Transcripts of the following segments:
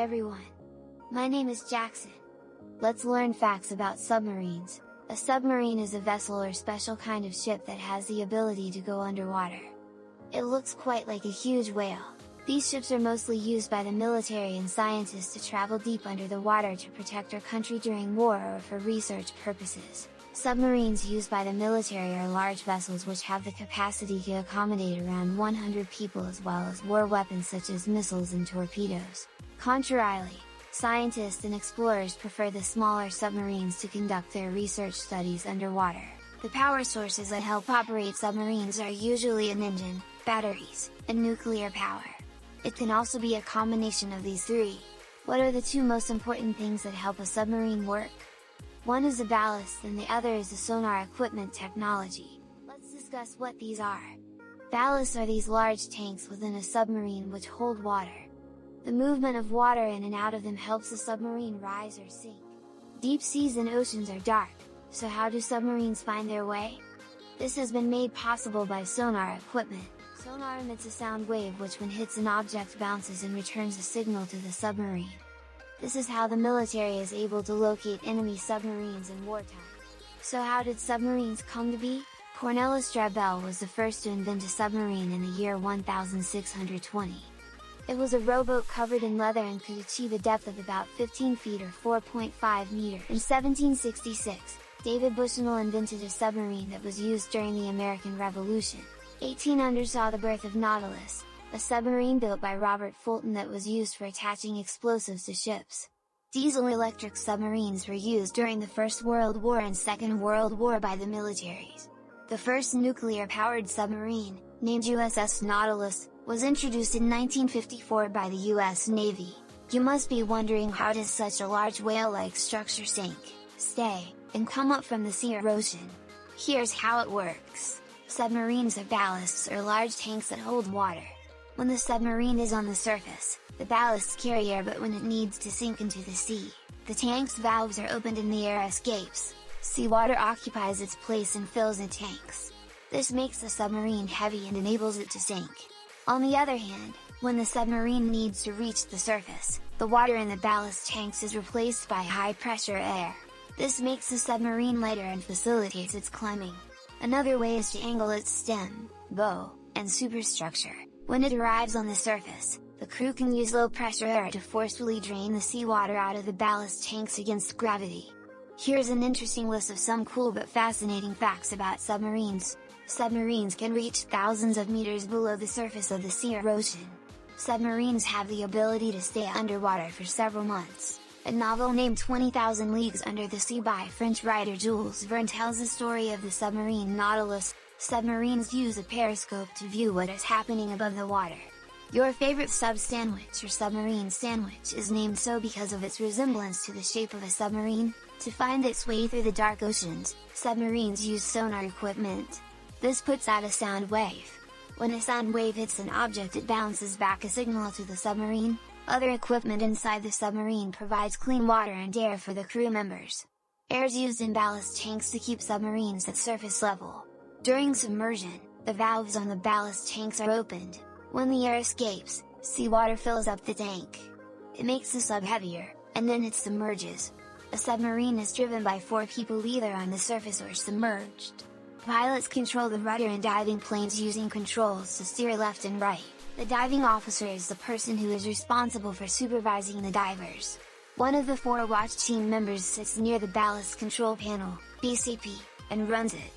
everyone! My name is Jaxon. Let's learn facts about submarines. A submarine is a vessel or special kind of ship that has the ability to go underwater. It looks quite like a huge whale. These ships are mostly used by the military and scientists to travel deep under the water to protect our country during war or for research purposes. Submarines used by the military are large vessels which have the capacity to accommodate around 100 people as well as war weapons such as missiles and torpedoes. Contrarily, scientists and explorers prefer the smaller submarines to conduct their research studies underwater. The power sources that help operate submarines are usually an engine, batteries, and nuclear power. It can also be a combination of these three. What are the two most important things that help a submarine work? One is the ballast and the other is the sonar equipment technology. Let's discuss what these are. Ballasts are these large tanks within a submarine which hold water. The movement of water in and out of them helps the submarine rise or sink. Deep seas and oceans are dark, so how do submarines find their way? This has been made possible by sonar equipment. Sonar emits a sound wave which when hits an object bounces and returns a signal to the submarine. This is how the military is able to locate enemy submarines in wartime. So how did submarines come to be? Cornelis Drabel was the first to invent a submarine in the year 1620. It was a rowboat covered in leather and could achieve a depth of about 15 feet or 4.5 meters. In 1766, David Bushnell invented a submarine that was used during the American Revolution. 1800 saw the birth of Nautilus, a submarine built by Robert Fulton that was used for attaching explosives to ships. Diesel-electric submarines were used during the First World War and Second World War by the militaries. The first nuclear-powered submarine, named USS Nautilus, was introduced in 1954 by the US Navy. You must be wondering, how does such a large whale-like structure sink, stay, and come up from the sea or ocean? Here's how it works. Submarines are ballasts or large tanks that hold water. When the submarine is on the surface, the ballasts carry air, but when it needs to sink into the sea, the tank's valves are opened and the air escapes. Seawater occupies its place and fills the tanks. This makes the submarine heavy and enables it to sink. On the other hand, when the submarine needs to reach the surface, the water in the ballast tanks is replaced by high-pressure air. This makes the submarine lighter and facilitates its climbing. Another way is to angle its stem, bow, and superstructure. When it arrives on the surface, the crew can use low-pressure air to forcefully drain the seawater out of the ballast tanks against gravity. Here's an interesting list of some cool but fascinating facts about submarines. Submarines can reach thousands of meters below the surface of the sea or ocean. Submarines have the ability to stay underwater for several months. A novel named 20,000 Leagues Under the Sea by French writer Jules Verne tells the story of the submarine Nautilus. Submarines use a periscope to view what is happening above the water. Your favorite sub sandwich or submarine sandwich is named so because of its resemblance to the shape of a submarine. To find its way through the dark oceans, submarines use sonar equipment. This puts out a sound wave. When a sound wave hits an object, it bounces back a signal to the submarine. Other equipment inside the submarine provides clean water and air for the crew members. Air is used in ballast tanks to keep submarines at surface level. During submersion, the valves on the ballast tanks are opened. When the air escapes, seawater fills up the tank. It makes the sub heavier, and then it submerges. A submarine is driven by 4 people either on the surface or submerged. Pilots control the rudder and diving planes using controls to steer left and right. The diving officer is the person who is responsible for supervising the divers. One of the 4 watch team members sits near the ballast control panel, BCP, and runs it.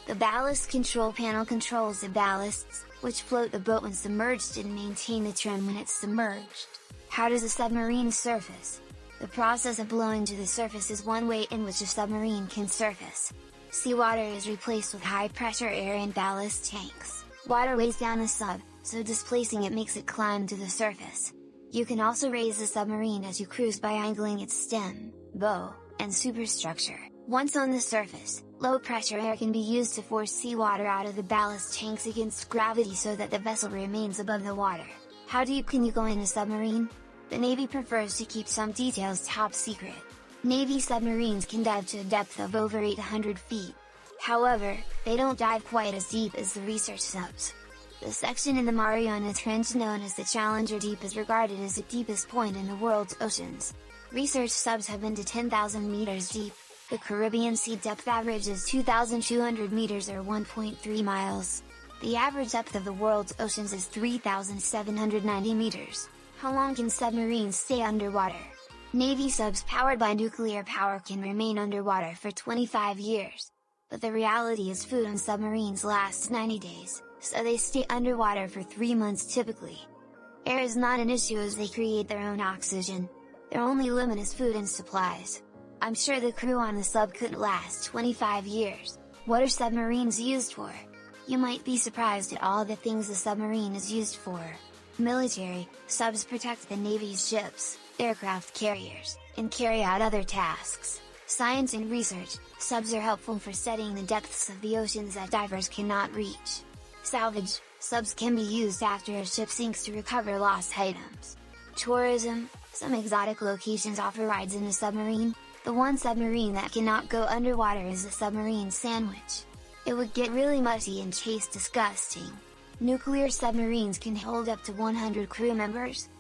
The ballast control panel controls the ballasts, which float the boat when submerged and maintain the trim when it's submerged. How does a submarine surface? The process of blowing to the surface is one way in which a submarine can surface. Seawater is replaced with high-pressure air in ballast tanks. Water weighs down the sub, so displacing it makes it climb to the surface. You can also raise the submarine as you cruise by angling its stem, bow, and superstructure. Once on the surface, low-pressure air can be used to force seawater out of the ballast tanks against gravity so that the vessel remains above the water. How deep can you go in a submarine? The Navy prefers to keep some details top secret. Navy submarines can dive to a depth of over 800 feet. However, they don't dive quite as deep as the research subs. The section in the Mariana Trench known as the Challenger Deep is regarded as the deepest point in the world's oceans. Research subs have been to 10,000 meters deep. The Caribbean Sea depth average is 2,200 meters or 1.3 miles. The average depth of the world's oceans is 3,790 meters. How long can submarines stay underwater? Navy subs powered by nuclear power can remain underwater for 25 years. But the reality is food on submarines lasts 90 days, so they stay underwater for 3 months typically. Air is not an issue as they create their own oxygen. Their only limit is food and supplies. I'm sure the crew on the sub couldn't last 25 years. What are submarines used for? You might be surprised at all the things a submarine is used for. Military, subs protect the Navy's ships, aircraft carriers, and carry out other tasks. Science and research, subs are helpful for studying the depths of the oceans that divers cannot reach. Salvage, subs can be used after a ship sinks to recover lost items. Tourism, some exotic locations offer rides in a submarine. The one submarine that cannot go underwater is the submarine sandwich. It would get really messy and taste disgusting. Nuclear submarines can hold up to 100 crew members.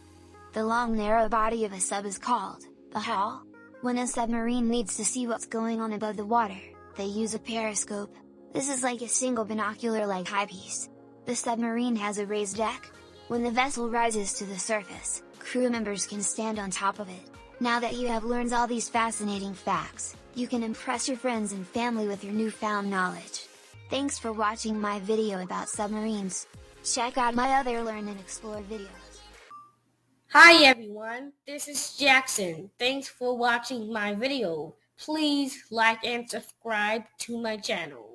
The long narrow body of a sub is called the hull. When a submarine needs to see what's going on above the water, they use a periscope. This is like a single binocular-like eyepiece. The submarine has a raised deck. When the vessel rises to the surface, crew members can stand on top of it. Now that you have learned all these fascinating facts, you can impress your friends and family with your newfound knowledge. Thanks for watching my video about submarines. Check out my other Learn and Explore videos. Hi everyone, this is Jaxon. Thanks for watching my video. Please like and subscribe to my channel.